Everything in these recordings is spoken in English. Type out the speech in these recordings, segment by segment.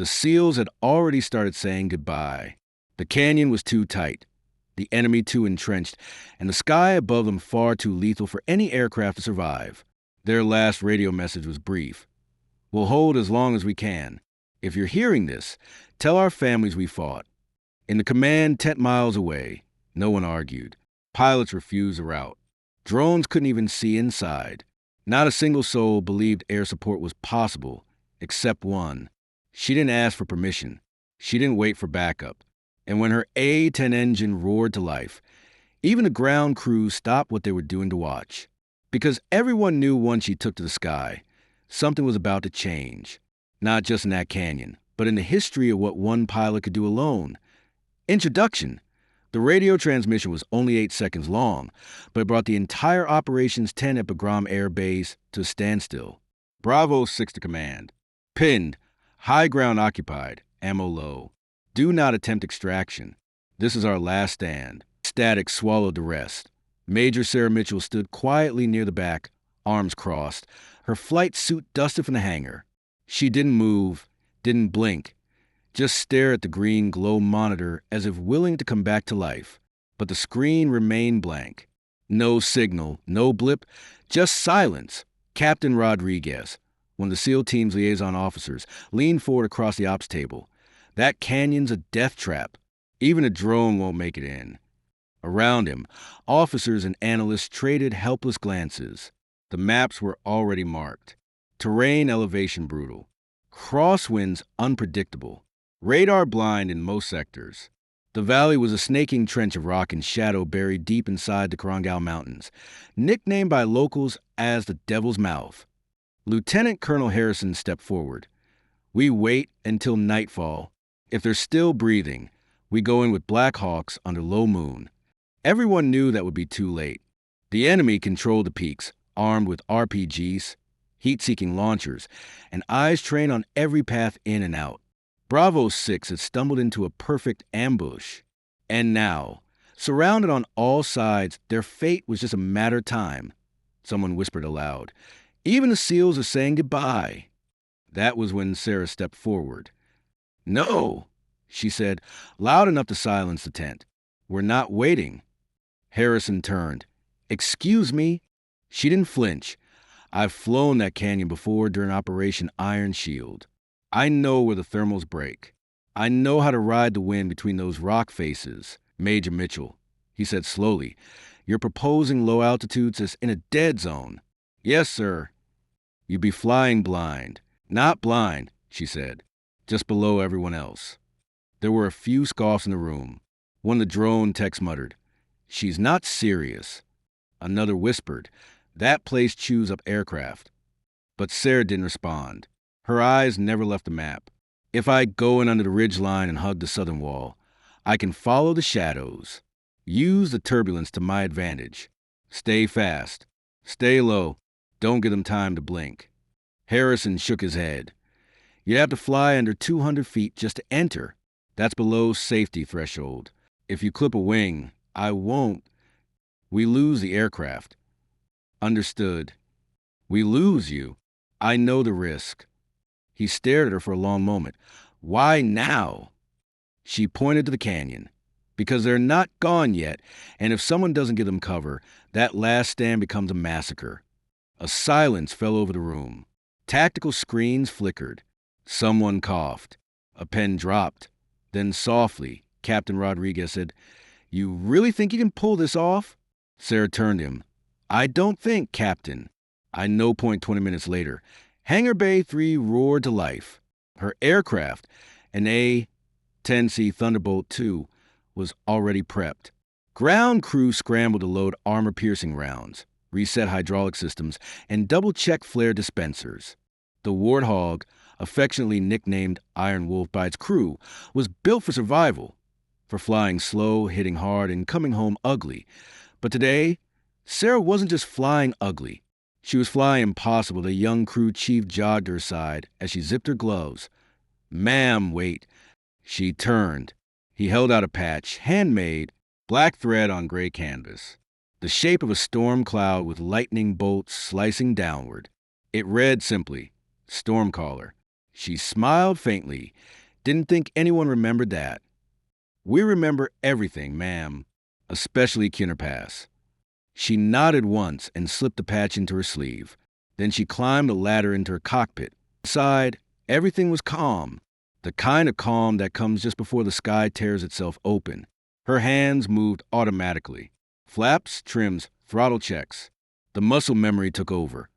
The SEALs had already started saying goodbye. The canyon was too tight, the enemy too entrenched, and the sky above them far too lethal for any aircraft to survive. Their last radio message was brief. "We'll hold as long as we can. If you're hearing this, tell our families we fought." In the command 10 miles away, no one argued. Pilots refused the route. Drones couldn't even see inside. Not a single soul believed air support was possible, except one. She didn't ask for permission. She didn't wait for backup. And when her A-10 engine roared to life, even the ground crews stopped what they were doing to watch. Because everyone knew once she took to the sky, something was about to change. Not just in that canyon, but in the history of what one pilot could do alone. Introduction. The radio transmission was only 8 seconds long, but it brought the entire Operations 10 at Bagram Air Base to a standstill. Bravo 6 to command. Pinned. High ground occupied. Ammo low. Do not attempt extraction. This is our last stand. Static swallowed the rest. Major Sarah Mitchell stood quietly near the back, arms crossed, her flight suit dusted from the hangar. She didn't move, didn't blink, just stare at the green glow monitor as if willing to come back to life. But the screen remained blank. No signal, no blip, just silence. Captain Rodriguez, one of the SEAL team's liaison officers, leaned forward across the ops table. That canyon's a death trap. Even a drone won't make it in. Around him, officers and analysts traded helpless glances. The maps were already marked. Terrain elevation brutal. Crosswinds unpredictable. Radar blind in most sectors. The valley was a snaking trench of rock and shadow buried deep inside the Korangal Mountains, nicknamed by locals as the Devil's Mouth. Lieutenant Colonel Harrison stepped forward. "We wait until nightfall. If they're still breathing, we go in with Black Hawks under low moon." Everyone knew that would be too late. The enemy controlled the peaks, armed with RPGs, heat-seeking launchers, and eyes trained on every path in and out. Bravo 6 had stumbled into a perfect ambush. And now, surrounded on all sides, their fate was just a matter of time. Someone whispered aloud. "Even the SEALs are saying goodbye." That was when Sarah stepped forward. "No," she said, loud enough to silence the tent. "We're not waiting." Harrison turned. "Excuse me?" She didn't flinch. "I've flown that canyon before during Operation Iron Shield. I know where the thermals break. I know how to ride the wind between those rock faces." "Major Mitchell," he said slowly, "you're proposing low altitudes as in a dead zone." "Yes, sir." "You'd be flying blind." "Not blind," she said, "just below everyone else." There were a few scoffs in the room. One of the drone techs muttered, "She's not serious." Another whispered, "That place chews up aircraft." But Sarah didn't respond. Her eyes never left the map. "If I go in under the ridge line and hug the southern wall, I can follow the shadows. Use the turbulence to my advantage. Stay fast. Stay low. Don't give them time to blink." Harrison shook his head. "You'd have to fly under 200 feet just to enter. That's below safety threshold. If you clip a wing, I won't. We lose the aircraft." "Understood." "We lose you? I know the risk." He stared at her for a long moment. "Why now?" She pointed to the canyon. "Because they're not gone yet, and if someone doesn't give them cover, that last stand becomes a massacre." A silence fell over the room. Tactical screens flickered. Someone coughed. A pen dropped. Then softly, Captain Rodriguez said, "You really think you can pull this off?" Sarah turned to him. "I don't think, Captain." I know. 20 minutes later, Hangar Bay 3 roared to life. Her aircraft, an A-10C Thunderbolt II, was already prepped. Ground crew scrambled to load armor-piercing rounds, reset hydraulic systems, and double-check flare dispensers. The Warthog, affectionately nicknamed Iron Wolf by its crew, was built for survival, for flying slow, hitting hard, and coming home ugly. But today, Sarah wasn't just flying ugly. She was flying impossible. The young crew chief jogged her side as she zipped her gloves. "Ma'am, wait." She turned. He held out a patch, handmade, black thread on gray canvas, the shape of a storm cloud with lightning bolts slicing downward. It read simply, "Stormcaller." She smiled faintly. Didn't think anyone remembered that. We remember everything, ma'am, especially Kinner Pass. She nodded once and slipped the patch into her sleeve. Then she climbed a ladder into her cockpit. Inside, everything was calm, the kind of calm that comes just before the sky tears itself open. Her hands moved automatically. Flaps, trims, throttle checks. The muscle memory took over,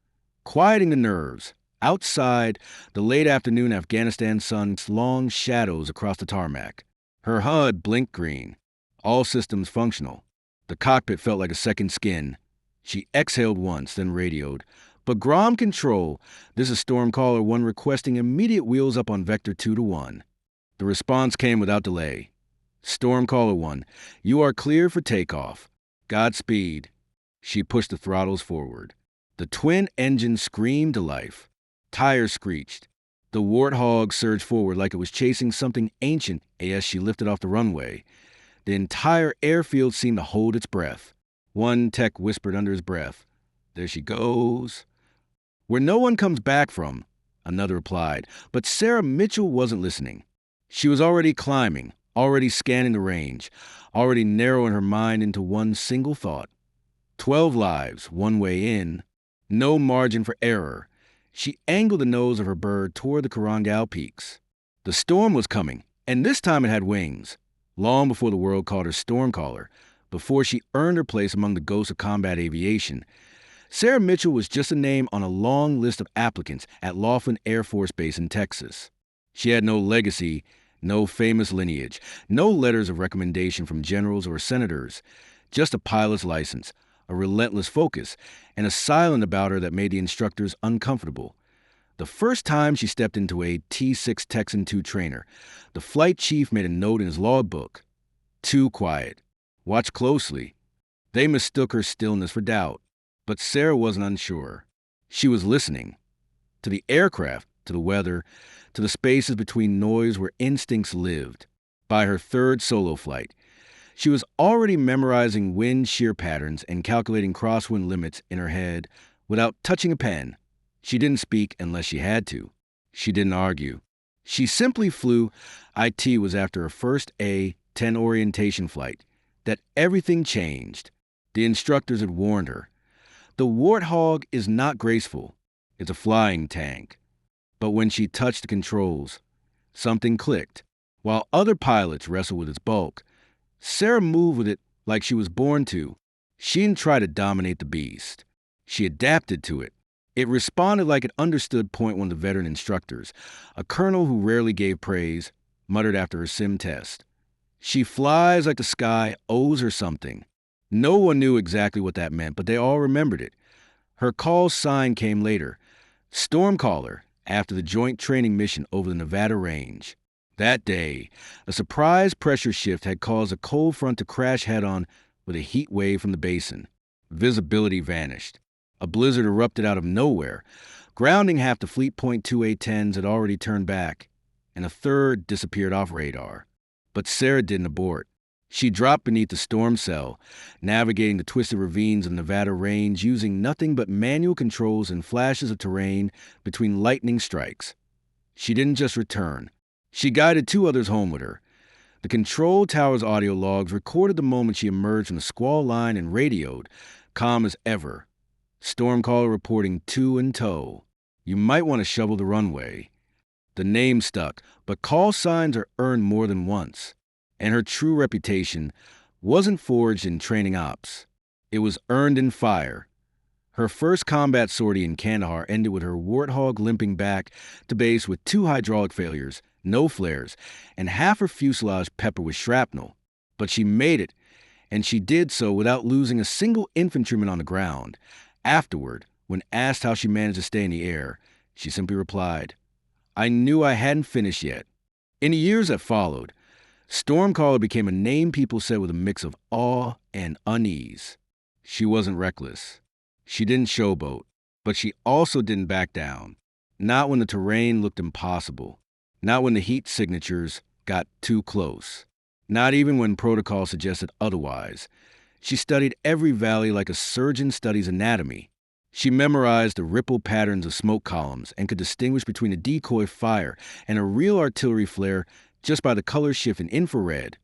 quieting the nerves. Outside, the late afternoon Afghanistan sun long shadows across the tarmac. Her HUD blinked green. All systems functional. The cockpit felt like a second skin. She exhaled once, then radioed. But Grom Control, this is Stormcaller 1 requesting immediate wheels up on Vector 2 to 1. The response came without delay. Stormcaller 1, you are clear for takeoff. Godspeed. She pushed the throttles forward. The twin engines screamed to life. Tires screeched. The Warthog surged forward like it was chasing something ancient as she lifted off the runway. The entire airfield seemed to hold its breath. One tech whispered under his breath, "There she goes." "Where no one comes back from," another replied, but Sarah Mitchell wasn't listening. She was already climbing, already scanning the range, already narrowing her mind into one single thought. 12 lives, one way in, no margin for error. She angled the nose of her bird toward the Korangal Peaks. The storm was coming, and this time it had wings. Long before the world called her Stormcaller, before she earned her place among the ghosts of combat aviation, Sarah Mitchell was just a name on a long list of applicants at Laughlin Air Force Base in Texas. She had no legacy, no famous lineage, no letters of recommendation from generals or senators, just a pilot's license, a relentless focus, and a silence about her that made the instructors uncomfortable. The first time she stepped into a T-6 Texan II trainer, the flight chief made a note in his logbook. Too quiet. Watch closely. They mistook her stillness for doubt. But Sarah wasn't unsure. She was listening. To the aircraft, to the weather, to the spaces between noise where instincts lived. By her third solo flight, she was already memorizing wind shear patterns and calculating crosswind limits in her head without touching a pen. She didn't speak unless she had to. She didn't argue. She simply flew. IT was after her first A-10 orientation flight that everything changed. The instructors had warned her. The Warthog is not graceful. It's a flying tank. But when she touched the controls, something clicked. While other pilots wrestled with its bulk, Sarah moved with it like she was born to. She didn't try to dominate the beast. She adapted to it. It responded like it understood. Point one of the veteran instructors, a colonel who rarely gave praise, muttered after her sim test. She flies like the sky owes her something. No one knew exactly what that meant, but they all remembered it. Her call sign came later. Stormcaller, after the joint training mission over the Nevada range. That day, a surprise pressure shift had caused a cold front to crash head-on with a heat wave from the basin. Visibility vanished. A blizzard erupted out of nowhere, grounding half the Fleet Point 2A-10s had already turned back, and a third disappeared off radar. But Sarah didn't abort. She dropped beneath the storm cell, navigating the twisted ravines of Nevada range using nothing but manual controls and flashes of terrain between lightning strikes. She didn't just return. She guided two others home with her. The control tower's audio logs recorded the moment she emerged from the squall line and radioed, calm as ever. Stormcaller reporting two in tow. You might want to shovel the runway. The name stuck, but call signs are earned more than once. And her true reputation wasn't forged in training ops. It was earned in fire. Her first combat sortie in Kandahar ended with her Warthog limping back to base with 2 hydraulic failures, no flares, and half her fuselage peppered with shrapnel. But she made it, and she did so without losing a single infantryman on the ground. Afterward, when asked how she managed to stay in the air, she simply replied, "I knew I hadn't finished yet." In the years that followed, Stormcaller became a name people said with a mix of awe and unease. She wasn't reckless. She didn't showboat, but she also didn't back down. Not when the terrain looked impossible. Not when the heat signatures got too close. Not even when protocol suggested otherwise. She studied every valley like a surgeon studies anatomy. She memorized the ripple patterns of smoke columns and could distinguish between a decoy fire and a real artillery flare just by the color shift in infrared.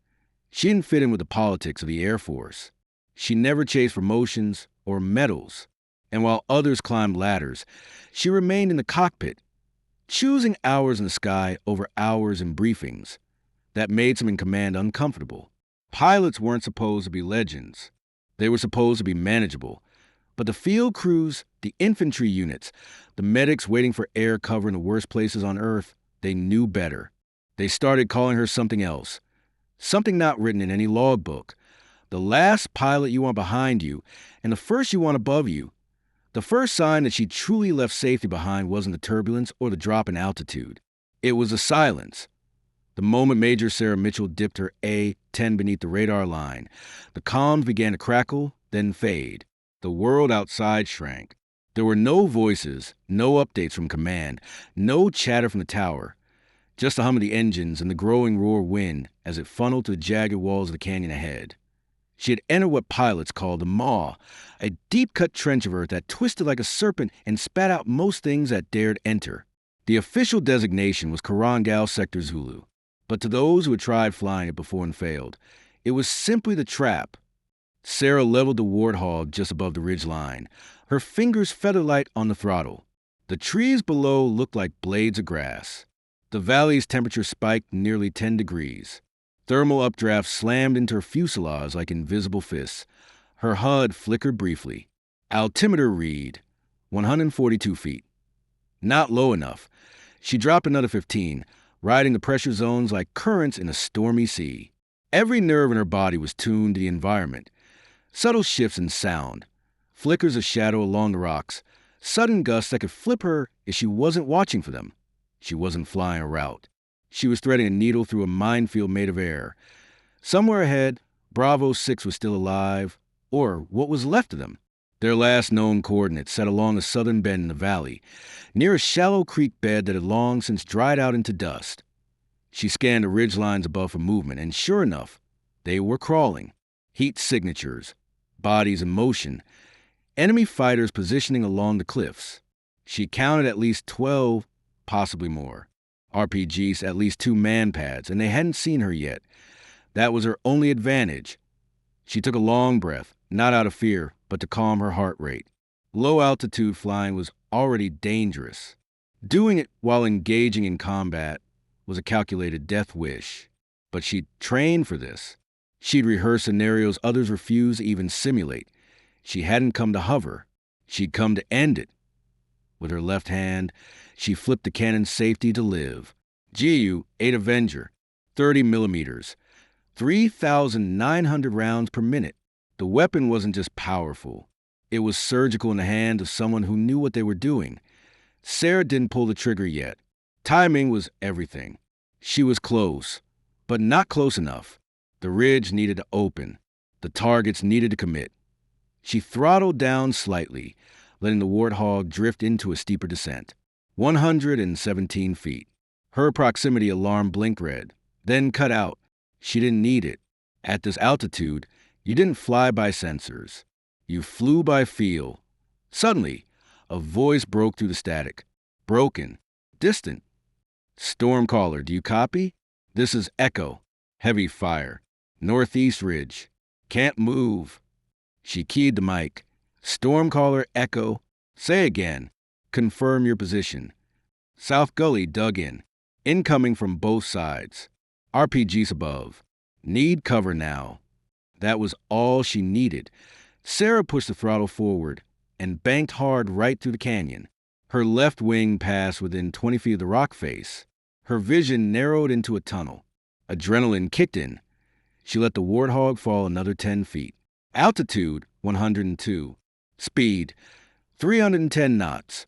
She didn't fit in with the politics of the Air Force. She never chased promotions or medals. And while others climbed ladders, she remained in the cockpit, choosing hours in the sky over hours in briefings. That made some in command uncomfortable. Pilots weren't supposed to be legends. They were supposed to be manageable. But the field crews, the infantry units, the medics waiting for air cover in the worst places on Earth, they knew better. They started calling her something else, something not written in any logbook. The last pilot you want behind you, and the first you want above you. The first sign that she truly left safety behind wasn't the turbulence or the drop in altitude. It was the silence. The moment Major Sarah Mitchell dipped her A-10 beneath the radar line, the comms began to crackle, then fade. The world outside shrank. There were no voices, no updates from command, no chatter from the tower. Just the hum of the engines and the growing roar of wind as it funneled to the jagged walls of the canyon ahead. She had entered what pilots called the maw, a deep-cut trench of earth that twisted like a serpent and spat out most things that dared enter. The official designation was Korangal Sector Zulu, but to those who had tried flying it before and failed, it was simply the trap. Sarah leveled the Warthog just above the ridge line, her fingers feather-light on the throttle. The trees below looked like blades of grass. The valley's temperature spiked nearly 10 degrees. Thermal updrafts slammed into her fuselage like invisible fists. Her HUD flickered briefly. Altimeter read 142 feet. Not low enough. She dropped another 15, riding the pressure zones like currents in a stormy sea. Every nerve in her body was tuned to the environment. Subtle shifts in sound, flickers of shadow along the rocks, sudden gusts that could flip her if she wasn't watching for them. She wasn't flying a route. She was threading a needle through a minefield made of air. Somewhere ahead, Bravo 6 was still alive, or what was left of them. Their last known coordinates set along a southern bend in the valley, near a shallow creek bed that had long since dried out into dust. She scanned the ridge lines above for movement, and sure enough, they were crawling. Heat signatures, bodies in motion, enemy fighters positioning along the cliffs. She counted at least 12, possibly more. RPGs, at least 2 man pads, and they hadn't seen her yet. That was her only advantage. She took a long breath, not out of fear, but to calm her heart rate. Low-altitude flying was already dangerous. Doing it while engaging in combat was a calculated death wish. But she'd trained for this. She'd rehearsed scenarios others refused to even simulate. She hadn't come to hover. She'd come to end it. With her left hand, she flipped the cannon's safety to live. GU-8 Avenger, 30 millimeters, 3,900 rounds per minute. The weapon wasn't just powerful. It was surgical in the hand of someone who knew what they were doing. Sarah didn't pull the trigger yet. Timing was everything. She was close, but not close enough. The ridge needed to open. The targets needed to commit. She throttled down slightly, letting the Warthog drift into a steeper descent. 117 feet. Her proximity alarm blinked red, then cut out. She didn't need it. At this altitude, you didn't fly by sensors. You flew by feel. Suddenly, a voice broke through the static. Broken. Distant. Stormcaller, do you copy? This is Echo. Heavy fire. Northeast ridge. Can't move. She keyed the mic. Stormcaller, Echo. Say again. Confirm your position. South Gully dug in. Incoming from both sides. RPGs above. Need cover now. That was all she needed. Sarah pushed the throttle forward and banked hard right through the canyon. Her left wing passed within 20 feet of the rock face. Her vision narrowed into a tunnel. Adrenaline kicked in. She let the Warthog fall another 10 feet. Altitude, 102. Speed, 310 knots.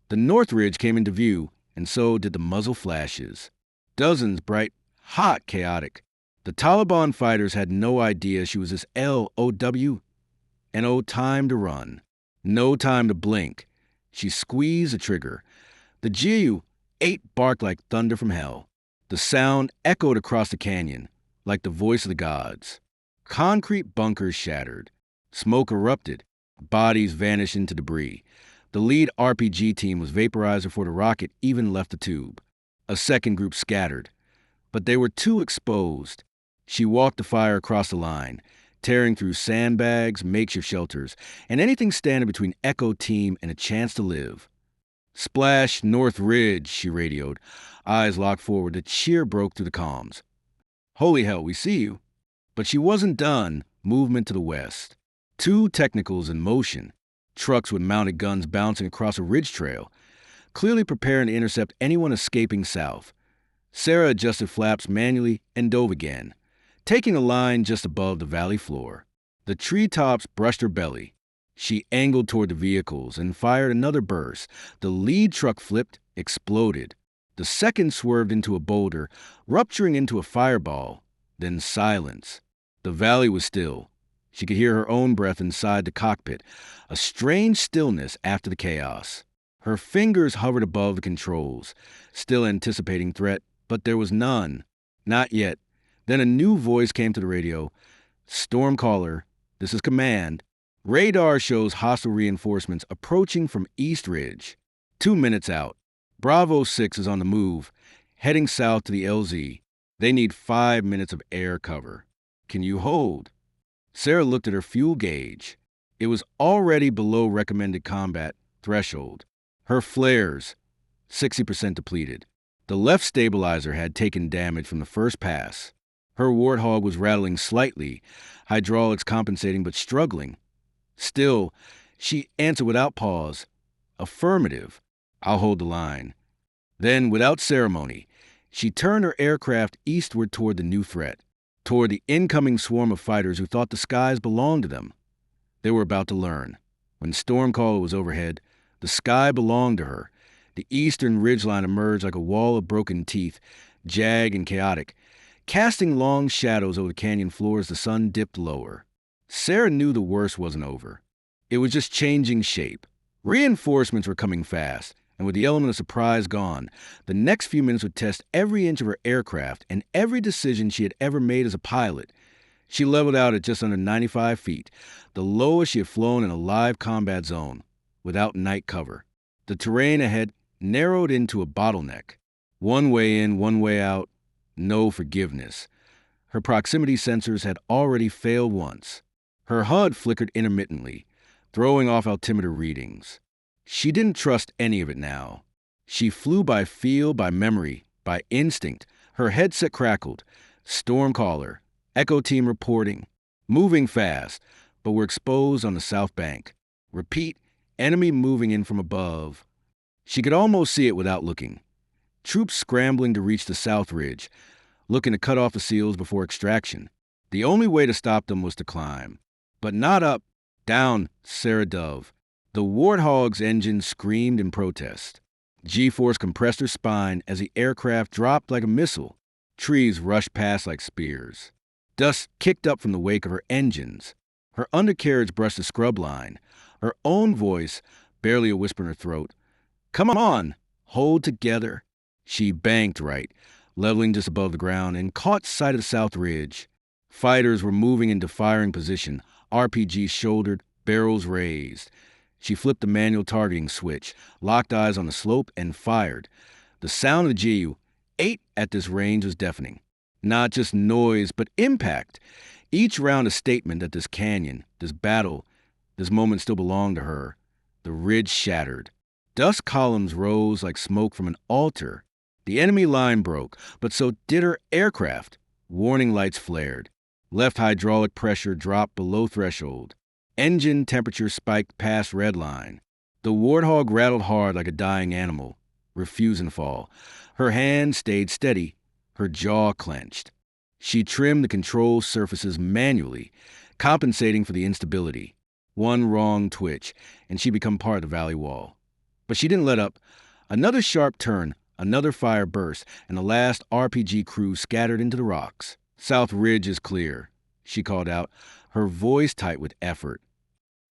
The North Ridge came into view, and so did the muzzle flashes. Dozens bright, hot, chaotic. The Taliban fighters had no idea she was this LOW. No time to run. No time to blink. She squeezed the trigger. The GU-8 barked like thunder from hell. The sound echoed across the canyon, like the voice of the gods. Concrete bunkers shattered. Smoke erupted. Bodies vanished into debris. The lead RPG team was vaporized before the rocket even left the tube. A second group scattered, but they were too exposed. She walked the fire across the line, tearing through sandbags, makeshift shelters, and anything standing between Echo Team and a chance to live. "Splash, North Ridge," she radioed. Eyes locked forward, a cheer broke through the comms. "Holy hell, we see you." But she wasn't done. Movement to the west. Two technicals in motion. Trucks with mounted guns bouncing across a ridge trail, clearly preparing to intercept anyone escaping south. Sarah adjusted flaps manually and dove again, taking a line just above the valley floor. The treetops brushed her belly. She angled toward the vehicles and fired another burst. The lead truck flipped, exploded. The second swerved into a boulder, rupturing into a fireball. Then silence. The valley was still. She could hear her own breath inside the cockpit, a strange stillness after the chaos. Her fingers hovered above the controls, still anticipating threat, but there was none. Not yet. Then a new voice came to the radio. "Stormcaller, this is command. Radar shows hostile reinforcements approaching from East Ridge. 2 minutes out. Bravo 6 is on the move, heading south to the LZ. They need 5 minutes of air cover. Can you hold?" Sarah looked at her fuel gauge. It was already below recommended combat threshold. Her flares, 60% depleted. The left stabilizer had taken damage from the first pass. Her Warthog was rattling slightly, hydraulics compensating but struggling. Still, she answered without pause. "Affirmative. I'll hold the line." Then, without ceremony, she turned her aircraft eastward toward the new threat, toward the incoming swarm of fighters who thought the skies belonged to them. They were about to learn. When Stormcaller was overhead, the sky belonged to her. The eastern ridgeline emerged like a wall of broken teeth, jagged and chaotic, casting long shadows over the canyon floor as the sun dipped lower. Sarah knew the worst wasn't over. It was just changing shape. Reinforcements were coming fast, and with the element of surprise gone, the next few minutes would test every inch of her aircraft and every decision she had ever made as a pilot. She leveled out at just under 95 feet, the lowest she had flown in a live combat zone, without night cover. The terrain ahead narrowed into a bottleneck. One way in, one way out, no forgiveness. Her proximity sensors had already failed once. Her HUD flickered intermittently, throwing off altimeter readings. She didn't trust any of it now. She flew by feel, by memory, by instinct. Her headset crackled. "Stormcaller, Echo Team reporting. Moving fast, but we're exposed on the south bank. Repeat, enemy moving in from above." She could almost see it without looking. Troops scrambling to reach the south ridge, looking to cut off the SEALs before extraction. The only way to stop them was to climb. But not up, down, Sarah Dove. The Warthog's engine screamed in protest. G-force compressed her spine as the aircraft dropped like a missile. Trees rushed past like spears. Dust kicked up from the wake of her engines. Her undercarriage brushed the scrub line. Her own voice, barely a whisper in her throat. "Come on, hold together." She banked right, leveling just above the ground, and caught sight of the south ridge. Fighters were moving into firing position, RPGs shouldered, barrels raised. She flipped the manual targeting switch, locked eyes on the slope, and fired. The sound of the Ju-8 at this range was deafening. Not just noise, but impact. Each round a statement that this canyon, this battle, this moment still belonged to her. The ridge shattered. Dust columns rose like smoke from an altar. The enemy line broke, but so did her aircraft. Warning lights flared. Left hydraulic pressure dropped below threshold. Engine temperature spiked past red line. The Warthog rattled hard like a dying animal, refusing to fall. Her hand stayed steady, her jaw clenched. She trimmed the control surfaces manually, compensating for the instability. One wrong twitch, and she'd become part of the valley wall. But she didn't let up. Another sharp turn, another fire burst, and the last RPG crew scattered into the rocks. "South Ridge is clear," she called out, her voice tight with effort.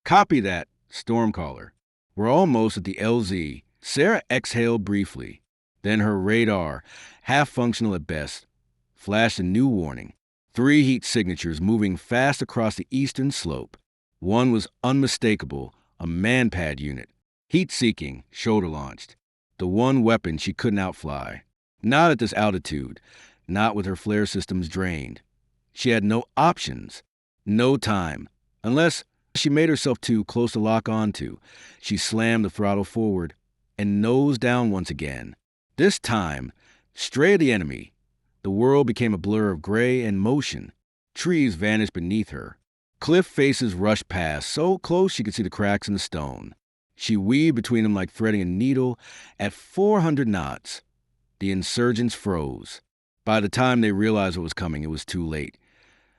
"Copy that, Stormcaller. We're almost at the LZ." Sarah exhaled briefly. Then her radar, half functional at best, flashed a new warning. 3 heat signatures moving fast across the eastern slope. One was unmistakable, a Manpad unit, heat-seeking, shoulder-launched. The one weapon she couldn't outfly. Not at this altitude, not with her flare systems drained. She had no options, no time, unless she made herself too close to lock onto. She slammed the throttle forward and nosed down once again. This time, straight at the enemy. The world became a blur of gray and motion. Trees vanished beneath her. Cliff faces rushed past, so close she could see the cracks in the stone. She weaved between them like threading a needle at 400 knots. The insurgents froze. By the time they realized what was coming, it was too late.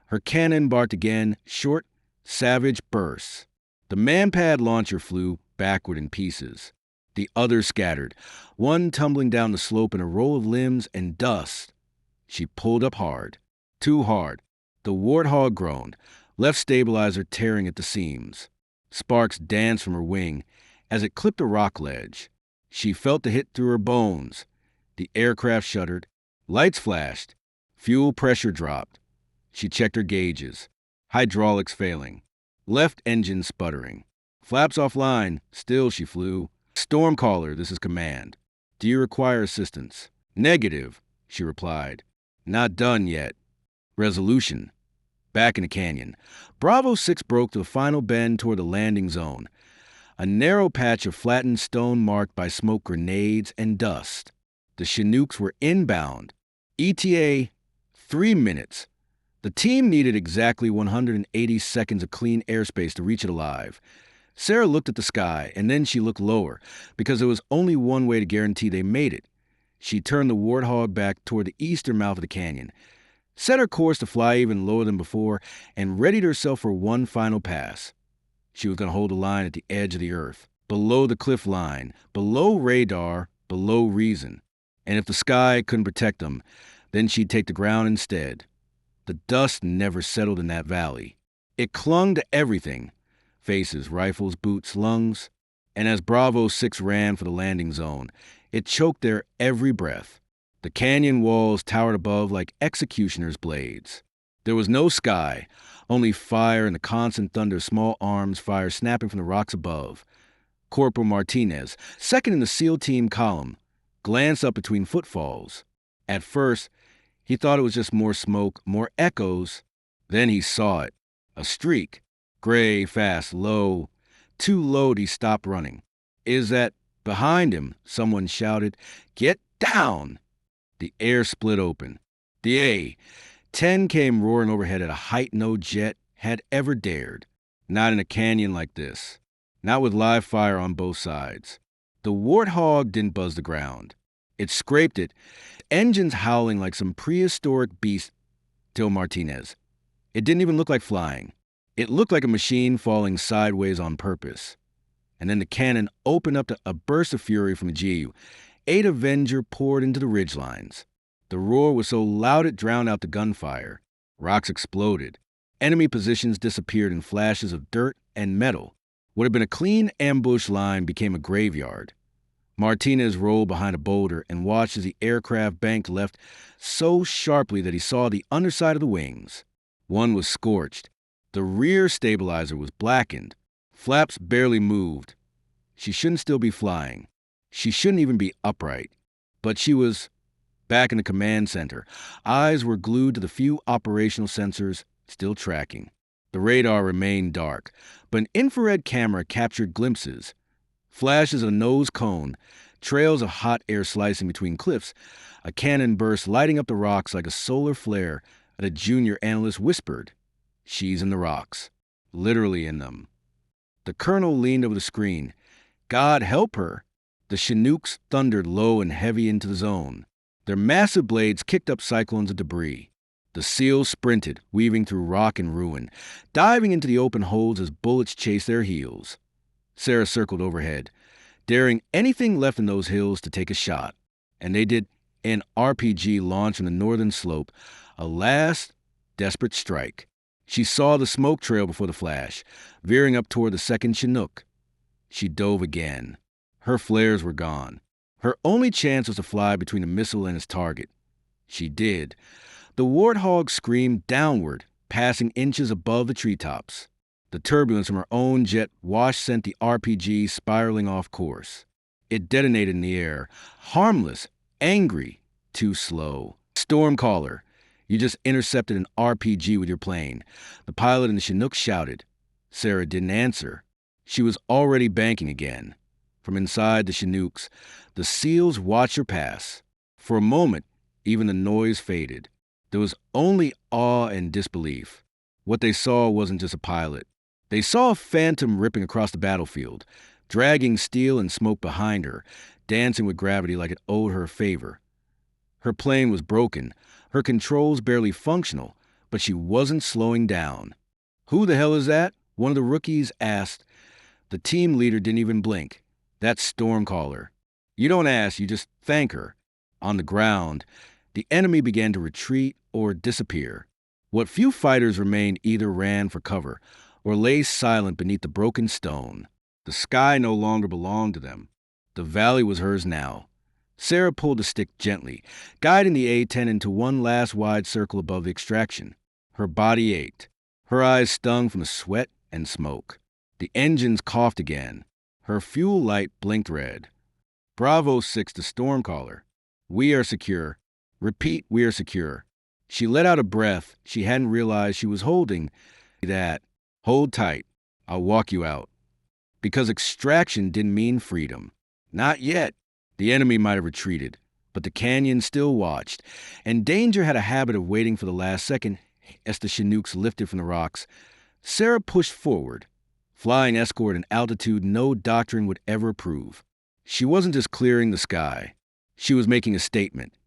Her cannon barked again, short, savage bursts. The Manpad launcher flew backward in pieces. The others scattered, one tumbling down the slope in a roll of limbs and dust. She pulled up hard. Too hard. The Warthog groaned, left stabilizer tearing at the seams. Sparks danced from her wing as it clipped a rock ledge. She felt the hit through her bones. The aircraft shuddered. Lights flashed. Fuel pressure dropped. She checked her gauges. Hydraulics failing. Left engine sputtering. Flaps offline. Still she flew. Stormcaller, this is command. Do you require assistance? Negative, she replied. Not done yet. Resolution. Back in the canyon. Bravo 6 broke the final bend toward the landing zone. A narrow patch of flattened stone marked by smoke grenades and dust. The Chinooks were inbound. ETA, 3 minutes. The team needed exactly 180 seconds of clean airspace to reach it alive. Sarah looked at the sky, and then she looked lower, because there was only one way to guarantee they made it. She turned the Warthog back toward the eastern mouth of the canyon, set her course to fly even lower than before, and readied herself for one final pass. She was going to hold the line at the edge of the earth, below the cliff line, below radar, below reason. And if the sky couldn't protect them, then she'd take the ground instead. The dust never settled in that valley. It clung to everything. Faces, rifles, boots, lungs. And as Bravo 6 ran for the landing zone, it choked their every breath. The canyon walls towered above like executioner's blades. There was no sky, only fire and the constant thunder of small arms fire snapping from the rocks above. Corporal Martinez, second in the SEAL team column, glanced up between footfalls. At first, he thought it was just more smoke, more echoes. Then he saw it. A streak. Gray, fast, low. Too low he stopped running. Is that behind him? Someone shouted. Get down! The air split open. The A-10 came roaring overhead at a height no jet had ever dared. Not in a canyon like this. Not with live fire on both sides. The Warthog didn't buzz the ground. It scraped it, engines howling like some prehistoric beast till Martinez. It didn't even look like flying. It looked like a machine falling sideways on purpose. And then the cannon opened up to a burst of fury from the GU. 8 Avenger poured into the ridgelines. The roar was so loud it drowned out the gunfire. Rocks exploded. Enemy positions disappeared in flashes of dirt and metal. What had been a clean ambush line became a graveyard. Martinez rolled behind a boulder and watched as the aircraft banked left so sharply that he saw the underside of the wings. One was scorched. The rear stabilizer was blackened. Flaps barely moved. She shouldn't still be flying. She shouldn't even be upright. But she was back in the command center. Eyes were glued to the few operational sensors, still tracking. The radar remained dark, but an infrared camera captured glimpses. Flashes of a nose cone, trails of hot air slicing between cliffs, a cannon burst lighting up the rocks like a solar flare, and a junior analyst whispered, "She's in the rocks. Literally in them." The colonel leaned over the screen. God help her. The Chinooks thundered low and heavy into the zone. Their massive blades kicked up cyclones of debris. The SEALs sprinted, weaving through rock and ruin, diving into the open holes as bullets chased their heels. Sarah circled overhead, daring anything left in those hills to take a shot. And they did an RPG launch from the northern slope, a last desperate strike. She saw the smoke trail before the flash, veering up toward the second Chinook. She dove again. Her flares were gone. Her only chance was to fly between the missile and its target. She did. The Warthog screamed downward, passing inches above the treetops. The turbulence from her own jet wash sent the RPG spiraling off course. It detonated in the air, harmless, angry, too slow. Stormcaller, you just intercepted an RPG with your plane. The pilot in the Chinook shouted. Sarah didn't answer. She was already banking again. From inside the Chinooks, the SEALs watched her pass. For a moment, even the noise faded. There was only awe and disbelief. What they saw wasn't just a pilot. They saw a phantom ripping across the battlefield, dragging steel and smoke behind her, dancing with gravity like it owed her a favor. Her plane was broken, her controls barely functional, but she wasn't slowing down. "Who the hell is that?" one of the rookies asked. The team leader didn't even blink. "That's Stormcaller." You don't ask, you just thank her. On the ground, the enemy began to retreat or disappear. What few fighters remained either ran for cover or lay silent beneath the broken stone. The sky no longer belonged to them. The valley was hers now. Sarah pulled the stick gently, guiding the A-10 into one last wide circle above the extraction. Her body ached. Her eyes stung from the sweat and smoke. The engines coughed again. Her fuel light blinked red. Bravo 6 to Stormcaller. We are secure. Repeat, we are secure. She let out a breath she hadn't realized she was holding. That. Hold tight. I'll walk you out. Because extraction didn't mean freedom. Not yet. The enemy might have retreated, but the canyon still watched, and danger had a habit of waiting for the last second as the Chinooks lifted from the rocks. Sarah pushed forward, flying escort an altitude no doctrine would ever approve. She wasn't just clearing the sky. She was making a statement.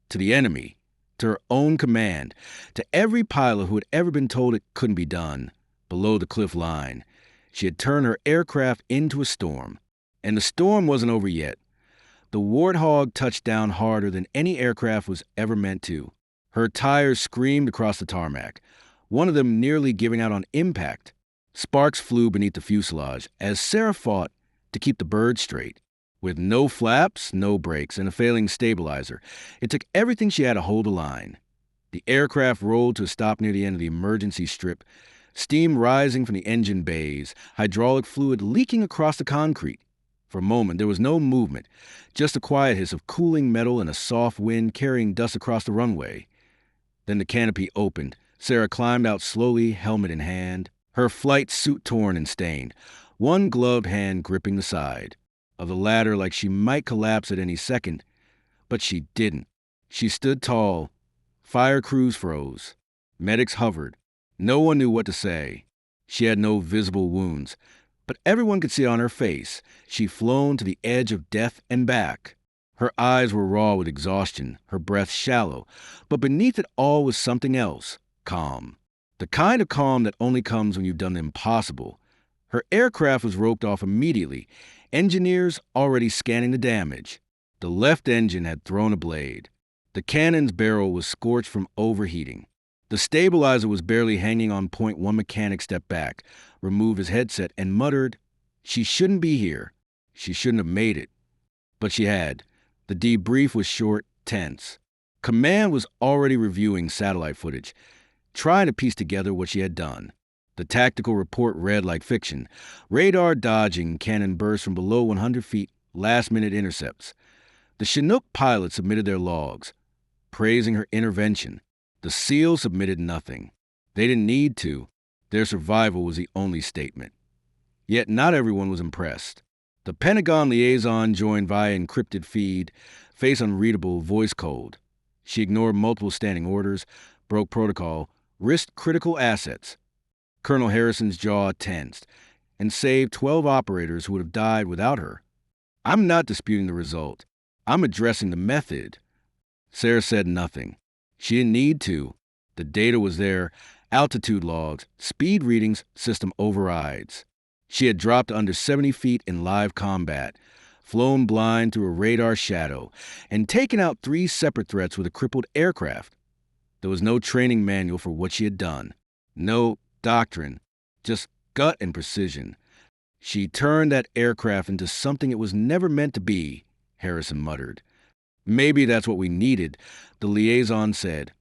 To the enemy, to her own command, to every pilot who had ever been told it couldn't be done. Below the cliff line, she had turned her aircraft into a storm. And the storm wasn't over yet. The Warthog touched down harder than any aircraft was ever meant to. Her tires screamed across the tarmac, one of them nearly giving out on impact. Sparks flew beneath the fuselage as Sarah fought to keep the bird straight. With no flaps, no brakes, and a failing stabilizer, it took everything she had to hold a line. The aircraft rolled to a stop near the end of the emergency strip, steam rising from the engine bays, hydraulic fluid leaking across the concrete. For a moment, there was no movement, just a quiet hiss of cooling metal and a soft wind carrying dust across the runway. Then the canopy opened. Sarah climbed out slowly, helmet in hand, her flight suit torn and stained, one gloved hand gripping the side of the ladder like she might collapse at any second. But she didn't. She stood tall. Fire crews froze. Medics hovered. No one knew what to say. She had no visible wounds, but everyone could see on her face she'd flown to the edge of death and back. Her eyes were raw with exhaustion, her breath shallow, but beneath it all was something else, calm. The kind of calm that only comes when you've done the impossible. Her aircraft was roped off immediately, engineers already scanning the damage. The left engine had thrown a blade. The cannon's barrel was scorched from overheating. The stabilizer was barely hanging on point. One mechanic stepped back, removed his headset, and muttered, "She shouldn't be here. She shouldn't have made it." But she had. The debrief was short, tense. Command was already reviewing satellite footage, trying to piece together what she had done. The tactical report read like fiction. Radar dodging, cannon bursts from below 100 feet, last-minute intercepts. The Chinook pilot submitted their logs, praising her intervention. The SEALs submitted nothing. They didn't need to. Their survival was the only statement. Yet not everyone was impressed. The Pentagon liaison joined via encrypted feed, face unreadable, voice cold. She ignored multiple standing orders, broke protocol, risked critical assets. Colonel Harrison's jaw tensed, and saved 12 operators who would have died without her. "I'm not disputing the result. I'm addressing the method." Sarah said nothing. She didn't need to. The data was there, altitude logs, speed readings, system overrides. She had dropped to under 70 feet in live combat, flown blind through a radar shadow, and taken out 3 separate threats with a crippled aircraft. There was no training manual for what she had done. No doctrine, just gut and precision. She turned that aircraft into something it was never meant to be, Harrison muttered. "Maybe that's what we needed," the liaison said.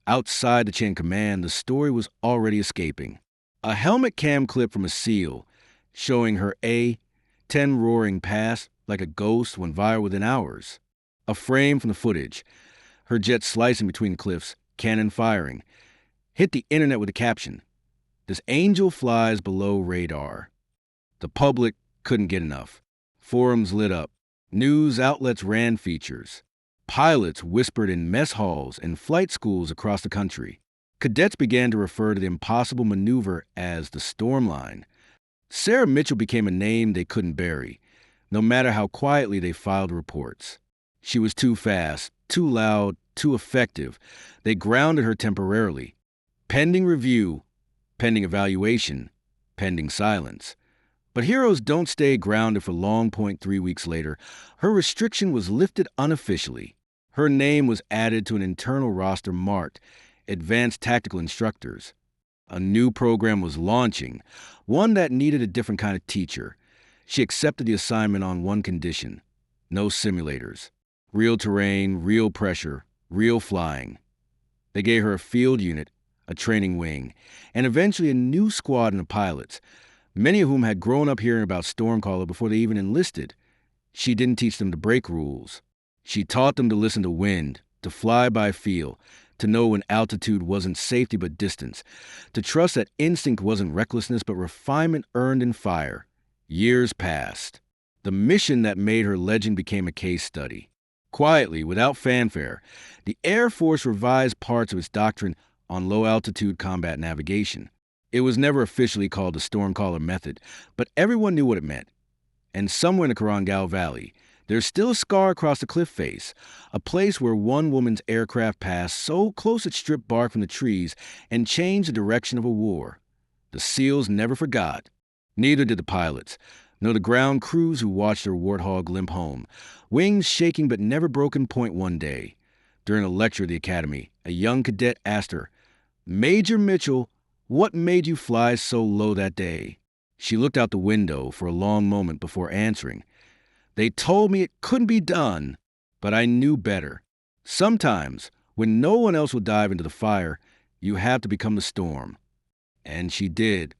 Outside the chain of command, the story was already escaping. A helmet cam clip from a SEAL showing her A-10 roaring past like a ghost went viral within hours. A frame from the footage, her jet slicing between cliffs, cannon firing, hit the internet with a caption, "This angel flies below radar." The public couldn't get enough. Forums lit up. News outlets ran features. Pilots whispered in mess halls and flight schools across the country. Cadets began to refer to the impossible maneuver as the storm line. Sarah Mitchell became a name they couldn't bury, no matter how quietly they filed reports. She was too fast, too loud, too effective. They grounded her temporarily. Pending review, pending evaluation, pending silence. But heroes don't stay grounded for long. 3 weeks later, her restriction was lifted unofficially. Her name was added to an internal roster marked Advanced Tactical Instructors. A new program was launching, one that needed a different kind of teacher. She accepted the assignment on one condition: no simulators. Real terrain, real pressure, real flying. They gave her a field unit, a training wing, and eventually a new squadron of pilots, many of whom had grown up hearing about Stormcaller before they even enlisted. She didn't teach them to break rules. She taught them to listen to wind, to fly by feel, to know when altitude wasn't safety but distance, to trust that instinct wasn't recklessness but refinement earned in fire. Years passed. The mission that made her legend became a case study. Quietly, without fanfare, the Air Force revised parts of its doctrine on low-altitude combat navigation. It was never officially called the Stormcaller method, but everyone knew what it meant. And somewhere in the Korangal Valley, there's still a scar across the cliff face, a place where one woman's aircraft passed so close it stripped bark from the trees and changed the direction of a war. The SEALs never forgot. Neither did the pilots, nor the ground crews who watched their Warthog limp home, wings shaking but never broken point one day. During a lecture at the academy, a young cadet asked her, "Major Mitchell, what made you fly so low that day?" She looked out the window for a long moment before answering. "They told me it couldn't be done, but I knew better. Sometimes, when no one else will dive into the fire, you have to become the storm." And she did.